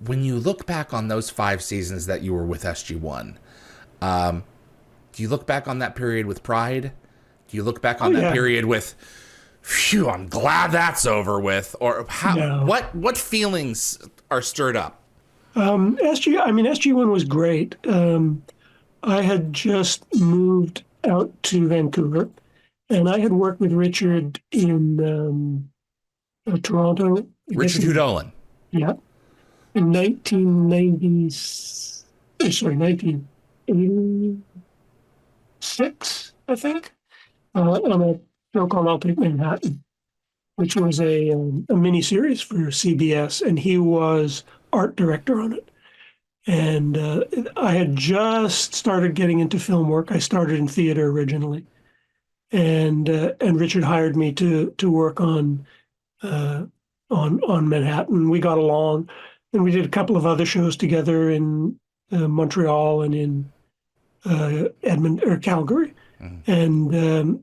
when you look back on those 5 seasons that you were with SG-1, do you look back on that period with pride? Do you look back Oh on that yeah. period with, phew, I'm glad that's over with? Or No. what feelings are stirred up? SG1 was great. I had just moved out to Vancouver, and I had worked with Richard in Toronto. I guess Richard Hudolin. yeah, in 1990, sorry, 1986, I think, on a show called I'll Take Manhattan, which was a mini series for CBS, and he was art director on it. And I had just started getting into film work. I started in theater originally, and Richard hired me to work uh, on Manhattan. We got along, and we did a couple of other shows together in Montreal and in Edmond or Calgary, and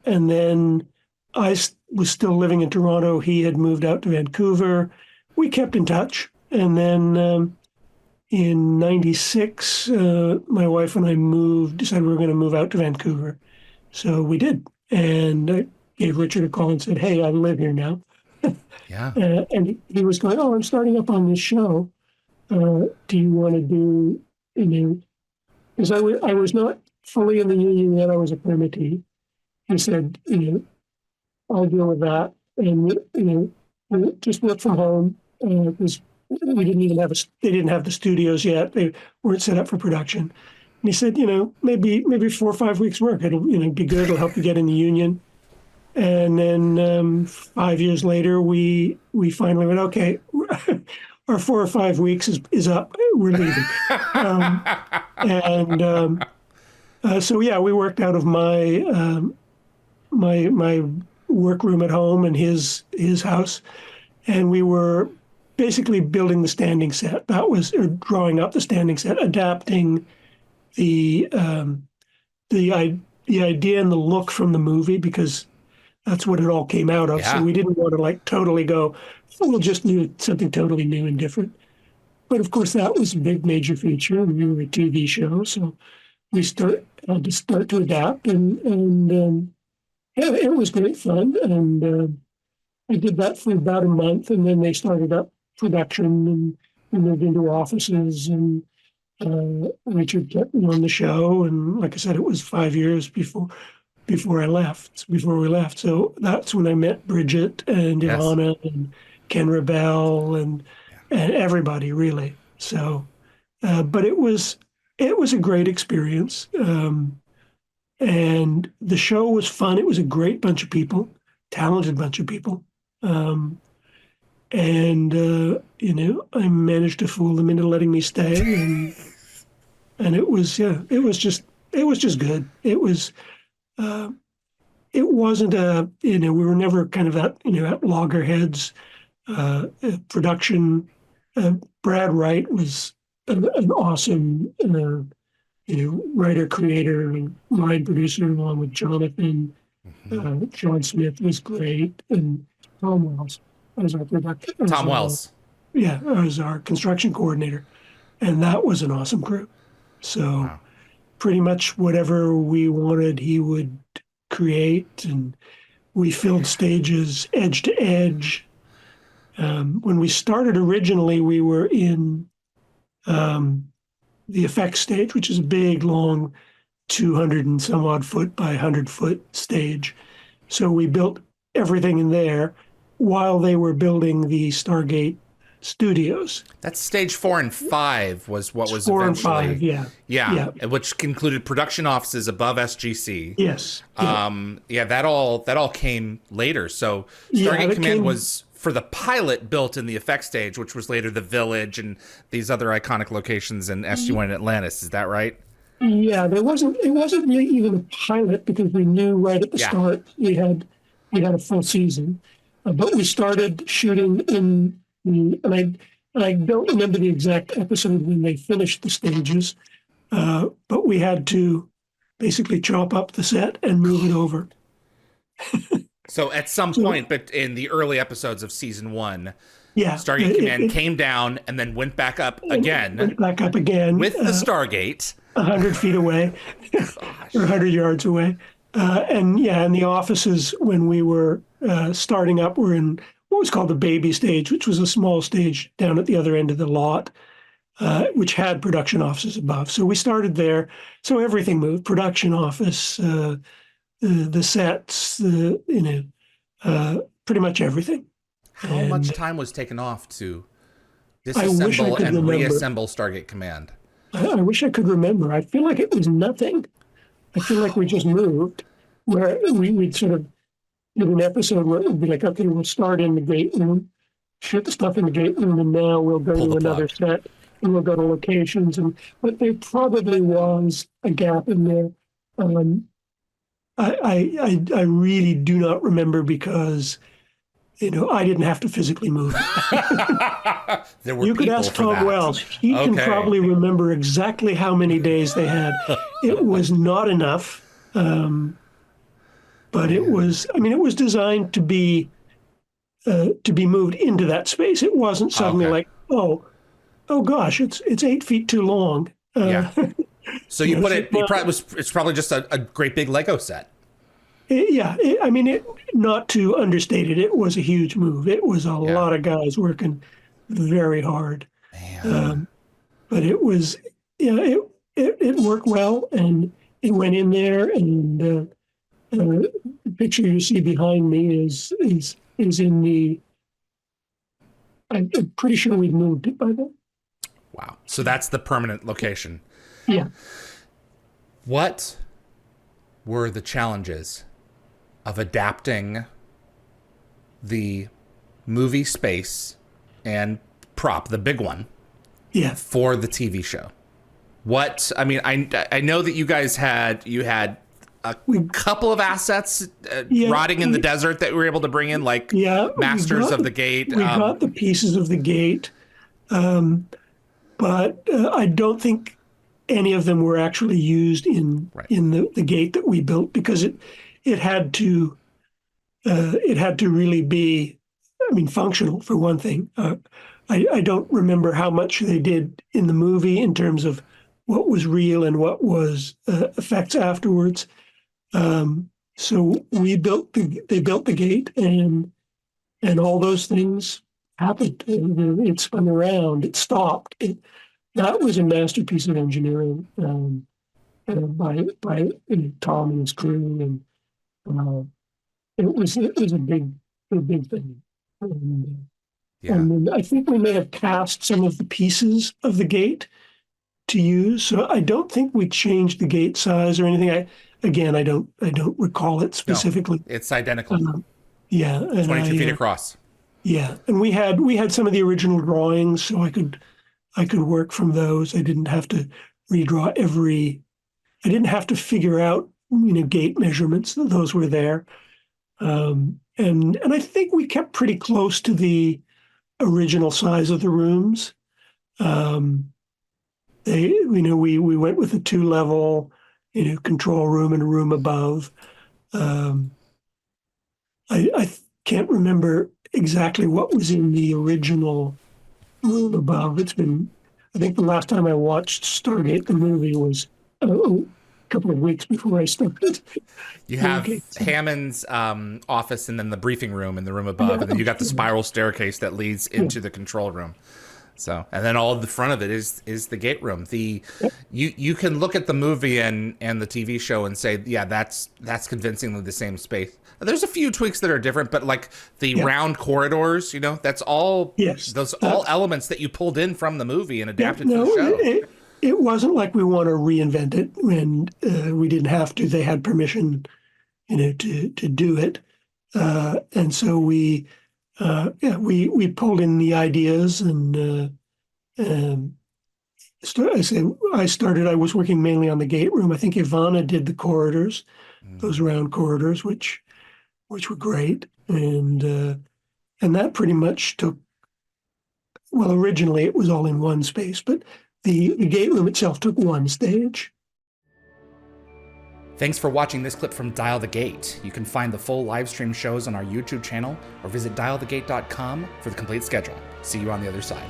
then was still living in Toronto. He had moved out to Vancouver. We kept in touch, and then. In 96, my wife and I decided we were going to move out to Vancouver. So we did. And I gave Richard a call and said, hey, I live here now. Yeah. And he was going, oh, I'm starting up on this show. Do you want to do, because I was not fully in the union yet. I was a permittee. He said, I'll deal with that. And, just work from home. Because we didn't even they didn't have the studios yet. They weren't set up for production. And he said, maybe 4 or 5 weeks work. It'll, be good. It'll help you get in the union. And then 5 years later, we finally went, okay, our 4 or 5 weeks is up. We're leaving. So yeah, we worked out of my my workroom at home and his house, and we were basically building the standing set. That was, or drawing up the standing set, adapting the idea and the look from the movie, because that's what it all came out of. Yeah. So we didn't want to totally go, oh, we'll just do something totally new and different. But of course, that was a big major feature, and we were a TV show, so we had to start to adapt, and yeah, it was great fun, and I did that for about a month, and then they started up production, and we moved into offices, and Richard kept me on the show, and like I said, it was 5 years before we left. So that's when I met Bridget and Yes. Ilana and Ken Rebel and everybody really. So, but it was a great experience, and the show was fun. It was a great bunch of people, talented bunch of people. And I managed to fool them into letting me stay, and it was just good. It wasn't we were never kind of at loggerheads. Production. Brad Wright was an awesome writer, creator, and line producer, along with Jonathan. John Smith was great, and Tom Wells as our production. Tom Wells. Yeah, as our construction coordinator, and that was an awesome crew. So Wow. pretty much whatever we wanted, he would create, and we filled stages edge to edge. When we started originally, we were in the effects stage, which is a big, long, 200 and some odd foot by 100-foot stage. So we built everything in there while they were building the Stargate studios. That's stage 4 and 5 was what was 4 eventually. and 5, yeah. Yeah, which included production offices above SGC. Yes. Yeah, that all came later. So Yeah, Stargate that Command came- was for the pilot built in the effects stage, which was later the Village and these other iconic locations in SG-1 and Atlantis. Is that right? Yeah, it wasn't really even a pilot, because we knew right at the start we had a full season, but we started shooting in and I don't remember the exact episode when they finished the stages, but we had to basically chop up the set and move it over. So at some point, but in the early episodes of season 1, Yeah, Stargate Command came down and then went back up again went back up again with the Stargate. 100 feet away Gosh. or 100 yards away. And yeah, and the offices when we were starting up were in what was called the baby stage, which was a small stage down at the other end of the lot, which had production offices above. So we started there. So everything moved: production office, the sets, pretty much everything. How much time was taken off to I wish I disassemble could and remember. reassemble Stargate Command? I wish I could remember. I feel like it was nothing. I feel like we just moved, where we'd sort of did an episode where it would be like, okay, we'll start in the gate room, ship the stuff in the gate room, and now we'll go Pull to the another plug. set, and we'll go to locations. But there probably was a gap in there. I really do not remember because I didn't have to physically move. There were You could people ask for Tom that. Wells. He can Okay. probably remember exactly how many days they had. It was not enough, but it was. I mean, it was designed to be moved into that space. It wasn't suddenly Okay. like, oh gosh, it's 8 feet too long. Yeah. So you put it. well, It's probably just a great big Lego set. I mean, not to understate it, it was a huge move. It was a lot of guys working very hard. Man. But it was, it worked well, and it went in there. And the picture you see behind me is in the. I'm pretty sure we'd moved it by then. Wow. So that's the permanent location. Yeah. What were the challenges of adapting the movie space and prop, the big one, for the TV show? I mean, I know that you guys had a couple of assets rotting in the desert that we were able to bring in, like Masters of the Gate. We got the pieces of the gate, but I don't think any of them were actually used in the gate that we built, because it had to really be, I mean, functional for one thing. I don't remember how much they did in the movie in terms of what was real and what was effects afterwards. So they built the gate, and all those things happened. It spun around. It stopped. That was a masterpiece of engineering by Tom and his crew, and it was a big thing. And I think we may have cast some of the pieces of the gate to use. So I don't think we changed the gate size or anything. I don't recall it specifically. No, it's identical. And 22 feet across. Yeah, and we had some of the original drawings, so I could work from those. I didn't have to redraw I didn't have to figure out gate measurements. Those were there, and I think we kept pretty close to the original size of the rooms. We went with a 2-level, control room and a room above. I can't remember exactly what was in the original room above. I think the last time I watched Stargate the movie was a couple of weeks before I started. You have Hammond's office, and then the briefing room in the room above, and then you got the spiral staircase that leads into the control room. So, and then all the front of it is the gate room. You can look at the movie and the TV show and say, yeah, that's convincingly the same space. There's a few tweaks that are different, but like the round corridors, that's all all elements that you pulled in from the movie and adapted for the show. It wasn't like we want to reinvent it, and we didn't have to. They had permission, to do it, and so we pulled in the ideas, and I was working mainly on the gate room. I think Ivana did the corridors, those round corridors, which were great, and that pretty much took. Well, originally it was all in one space, but the gate room itself took one stage. Thanks for watching this clip from Dial the Gate. You can find the full live stream shows on our YouTube channel or visit dialthegate.com for the complete schedule. See you on the other side.